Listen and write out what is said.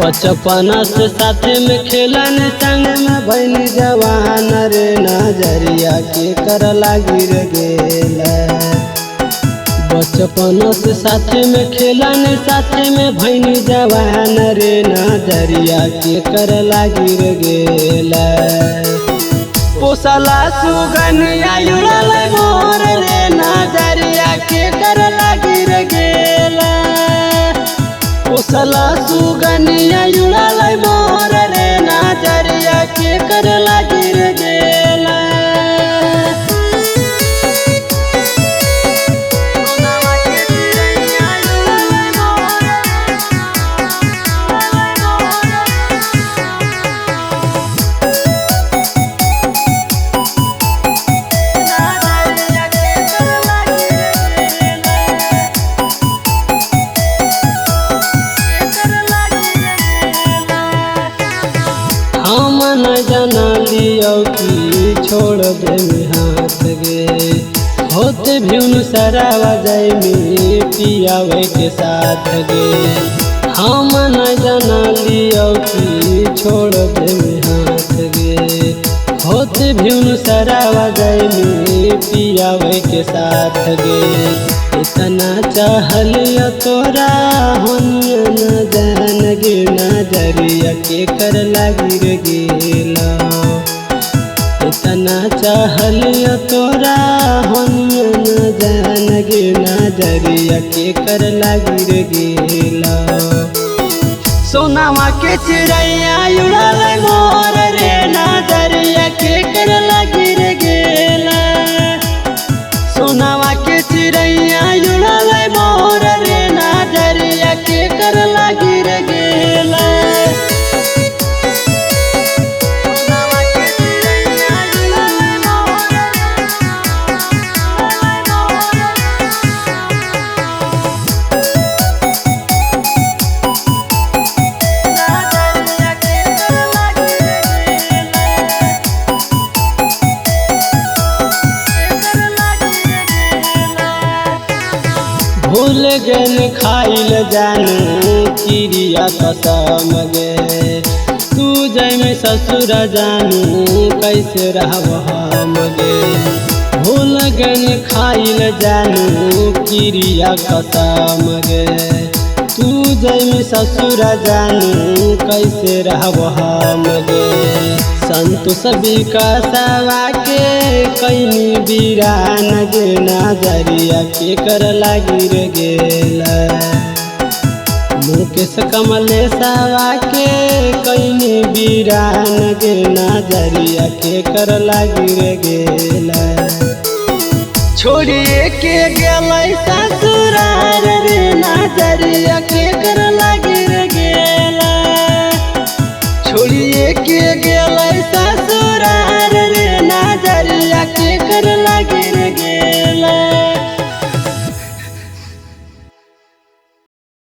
बचपना से साथे में खेलन संग में भैनी जवान रे नजरिया के कर लागी रे गेला। बचपना से साथे में खेलन साथे में भैनी जवान रे नजरिया के कर लागी रे गेला। पोसला सुगनिया उड़ल मोर रे नजरिया के कर लागी रे गेला। पोसला सुगनिया उड़ल मोर रे नजरिया के कर लागी रे गेला। हम न जाना लियो कि छोड़ दे हाथ गे होते भी उन सरावा जाए में पियावे के साथ गे। हम न जाना लियो कि छोड़ दे हाथ गे होते भी उन सरावा जाए में पियावे के साथ गे। इतना चाहलिया तोरा होनिया न जान गे नजरिया के कर लागी रे गेला। इतना चाहलिया तोरा होनिया न जान गे नजरिया के कर लागी रे गेला। सोनावा के चिड़ैया उड़ल मोर रे नजरिया के कर लागी रे गेला। सोनावा के चिड़ैया उड़ल मोर रे नजरिया के कर लागी रे गेला। भूल गन खाइल जानू चिड़िया कसम गे तू जैमे ससुर जानू कैसे रहब हम गे। भूल गन खाइल जानू चिड़िया कसम गे तू जैमे ससुर जानू कैसे रहब हम गे। संतोष विकासवा के कैनी बीरान गे नजरिया के कर लागी रे गेला। मुकेश कमलेशवा के कैनी बीरान गे नजरिया के कर लागी रे गेला। छोड़िए के गेलै ससुरार रे नजरिया के कर लागी